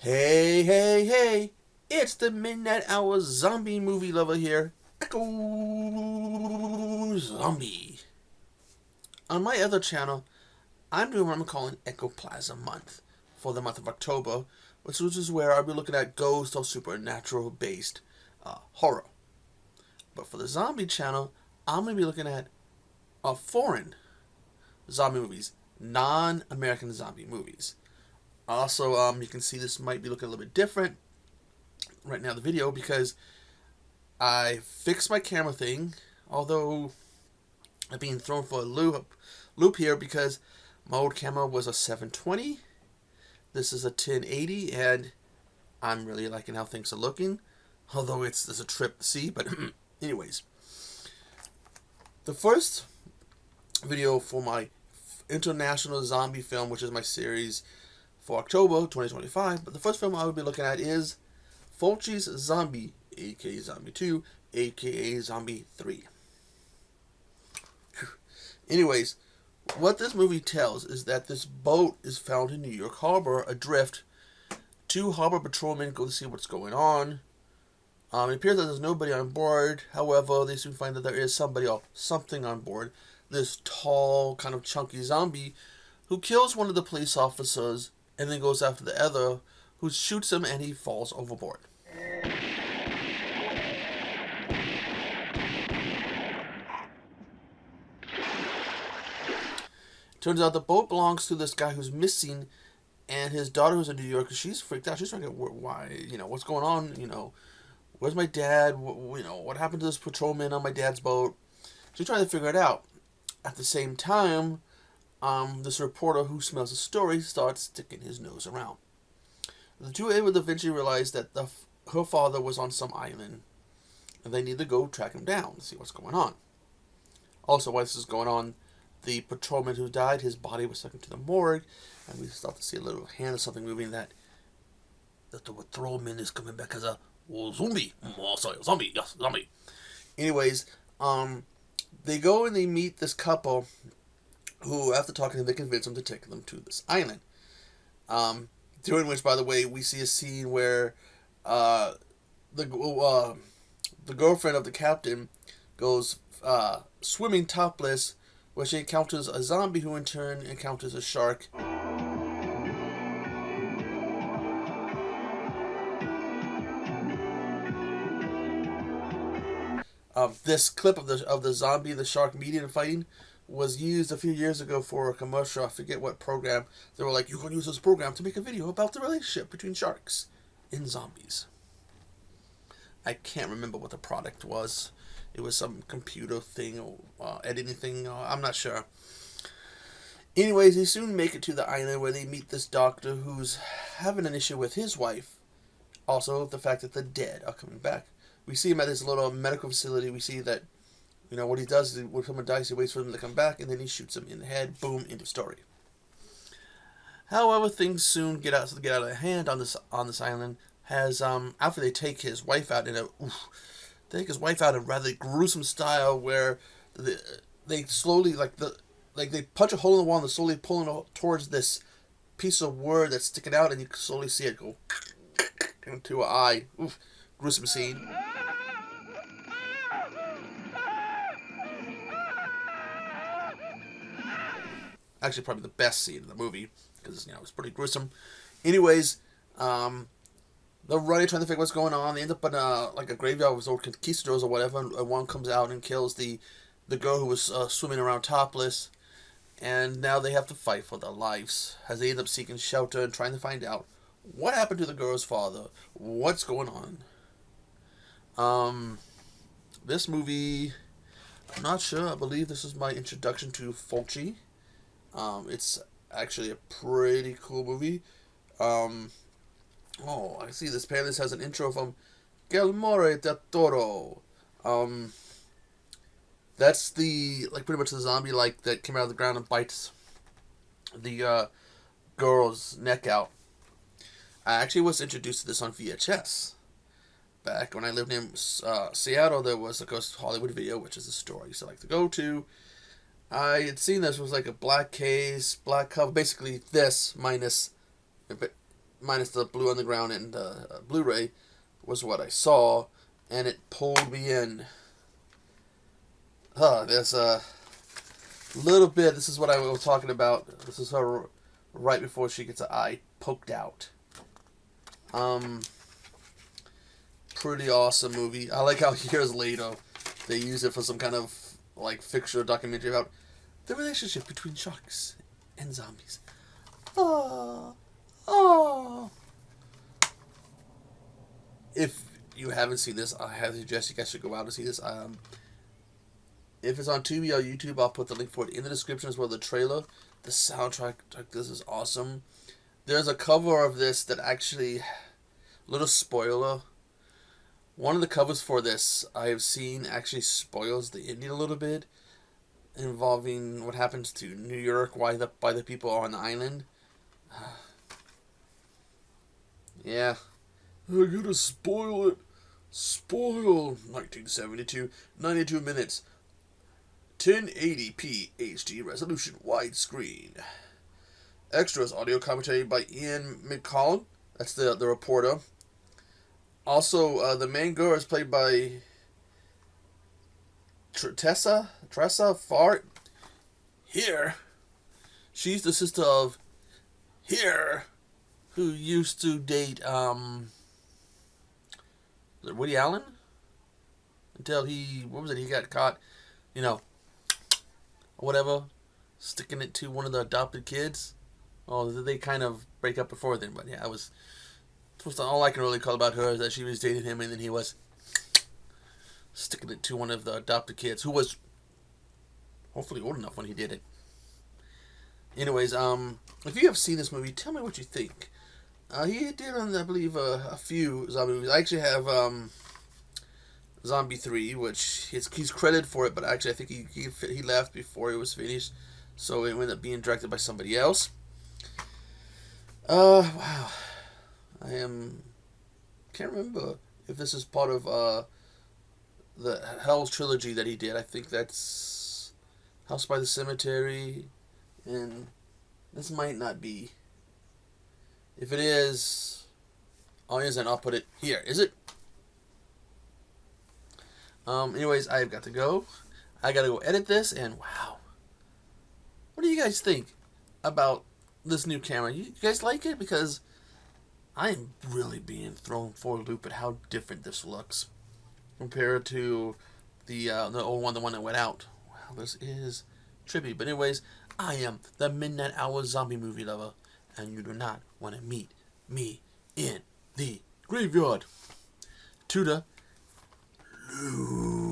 Hey, hey, hey! It's the Midnight Hour zombie movie lover here. Echo Zombie. On my other channel, I'm doing what I'm calling Ectoplasm Month for the month of October, which is where I'll be looking at ghost or supernatural based horror. But for the zombie channel, I'm going to be looking at foreign zombie movies, non-American zombie movies. Also, you can see this might be looking a little bit different right now in the video because I fixed my camera thing, although I'm being thrown for a loop here because my old camera was a 720. This is a 1080, and I'm really liking how things are looking, although there's a trip to see. But anyways, the first video for my international zombie film, which is my series for October 2025, but the first film I will be looking at is Fulci's Zombie, aka Zombie 2, aka Zombie 3. Anyways, what this movie tells is that this boat is found in New York Harbor adrift. Two harbor patrolmen go to see what's going on. It appears that there's nobody on board. However, they soon find that there is somebody or something on board. This tall, kind of chunky zombie who kills one of the police officers and then goes after the other, who shoots him and he falls overboard. Turns out the boat belongs to this guy who's missing, and his daughter who's in New York. She's freaked out. She's trying to why, what's going on? Where's my dad? What happened to this patrolman on my dad's boat? She's trying to figure it out. At the same time, this reporter who smells the story starts sticking his nose around. The two would eventually realize that her father was on some island, and they need to go track him down to see what's going on. Also, while this is going on, the patrolman who died, his body was taken to the morgue, and we start to see a little hand of something moving that the patrolman is coming back as a zombie. Oh, sorry, zombie. Yes, zombie. Anyways, they go and they meet this couple who, after talking to them, they convince them to take them to this island. During which, by the way, we see a scene where the girlfriend of the captain goes swimming topless, where she encounters a zombie who in turn encounters a shark. This clip of the zombie and the shark meeting and fighting was used a few years ago for a commercial. I forget what program. They were like, you can use this program to make a video about the relationship between sharks and zombies. I can't remember what the product was. It was some computer thing or editing thing. I'm not sure. Anyways, they soon make it to the island where they meet this doctor who's having an issue with his wife. Also, the fact that the dead are coming back. We see him at this little medical facility. We see that, what he does is when someone dies, he waits for them to come back, and then he shoots them in the head. Boom, end of story. However, things soon get out of hand on this island. After they take his wife out in a rather gruesome style, where they slowly they punch a hole in the wall and they're slowly pulling towards this piece of wood that's sticking out, and you can slowly see it go into an eye. Oof, gruesome scene. Actually, probably the best scene in the movie because it's pretty gruesome. Anyways, they're running, trying to figure what's going on. They end up in a graveyard with old conquistadors or whatever, and one comes out and kills the girl who was swimming around topless. And now they have to fight for their lives as they end up seeking shelter and trying to find out what happened to the girl's father, what's going on. This movie, I'm not sure. I believe this is my introduction to Fulci. It's actually a pretty cool movie. I see this. Apparently, this has an intro from Guillermo del Toro. That's pretty much the zombie that came out of the ground and bites the girl's neck out. I actually was introduced to this on VHS. Back when I lived in Seattle, there was a Ghost Hollywood video, which is a store I used to like to go to. I had seen this was like a black case, black cover, basically this minus minus the Blue Underground and Blu-ray, was what I saw, and it pulled me in. There's a little bit. This is what I was talking about. This is her right before she gets her eye poked out. Pretty awesome movie. I like how years later they use it for some kind of like fiction or documentary about the relationship between sharks and zombies. Oh, oh. If you haven't seen this, I highly suggest you guys should go out and see this. If it's on Tubi or YouTube, I'll put the link for it in the description as well as the trailer. The soundtrack, this is awesome. There's a cover of this that actually, little spoiler, one of the covers for this I've seen actually spoils the ending a little bit, involving what happens to New York, why the people are on the island. Yeah. I gotta spoil it. Spoil 1972, 92 minutes, 1080p HD resolution, widescreen. Extras, audio commentary by Ian McCall. That's the reporter. Also, the main girl is played by Tressa Fart. Here. She's the sister of Here, who used to date, Woody Allen? Until he got caught, whatever, sticking it to one of the adopted kids. Oh, they kind of break up before then, but yeah, all I can really call about her is that she was dating him and then he was sticking it to one of the adopted kids who was hopefully old enough when he did it. Anyways, if you have seen this movie, tell me what you think. He did, I believe, a few zombie movies. I actually have Zombie 3, which he's credited for it, but actually I think he left before it was finished, so it ended up being directed by somebody else. Wow. Can't remember if this is part of the Hell trilogy that he did. I think that's House by the Cemetery, and this might not be. If it is, I'll put it here. Is it? Anyways, I've got to go. I gotta go edit this, and wow. What do you guys think about this new camera? You guys like it? Because I am really being thrown for a loop at how different this looks compared to the old one, the one that went out. Wow, this is trippy. But anyways, I am the Midnight Hour zombie movie lover, and you do not want to meet me in the graveyard. To the loo.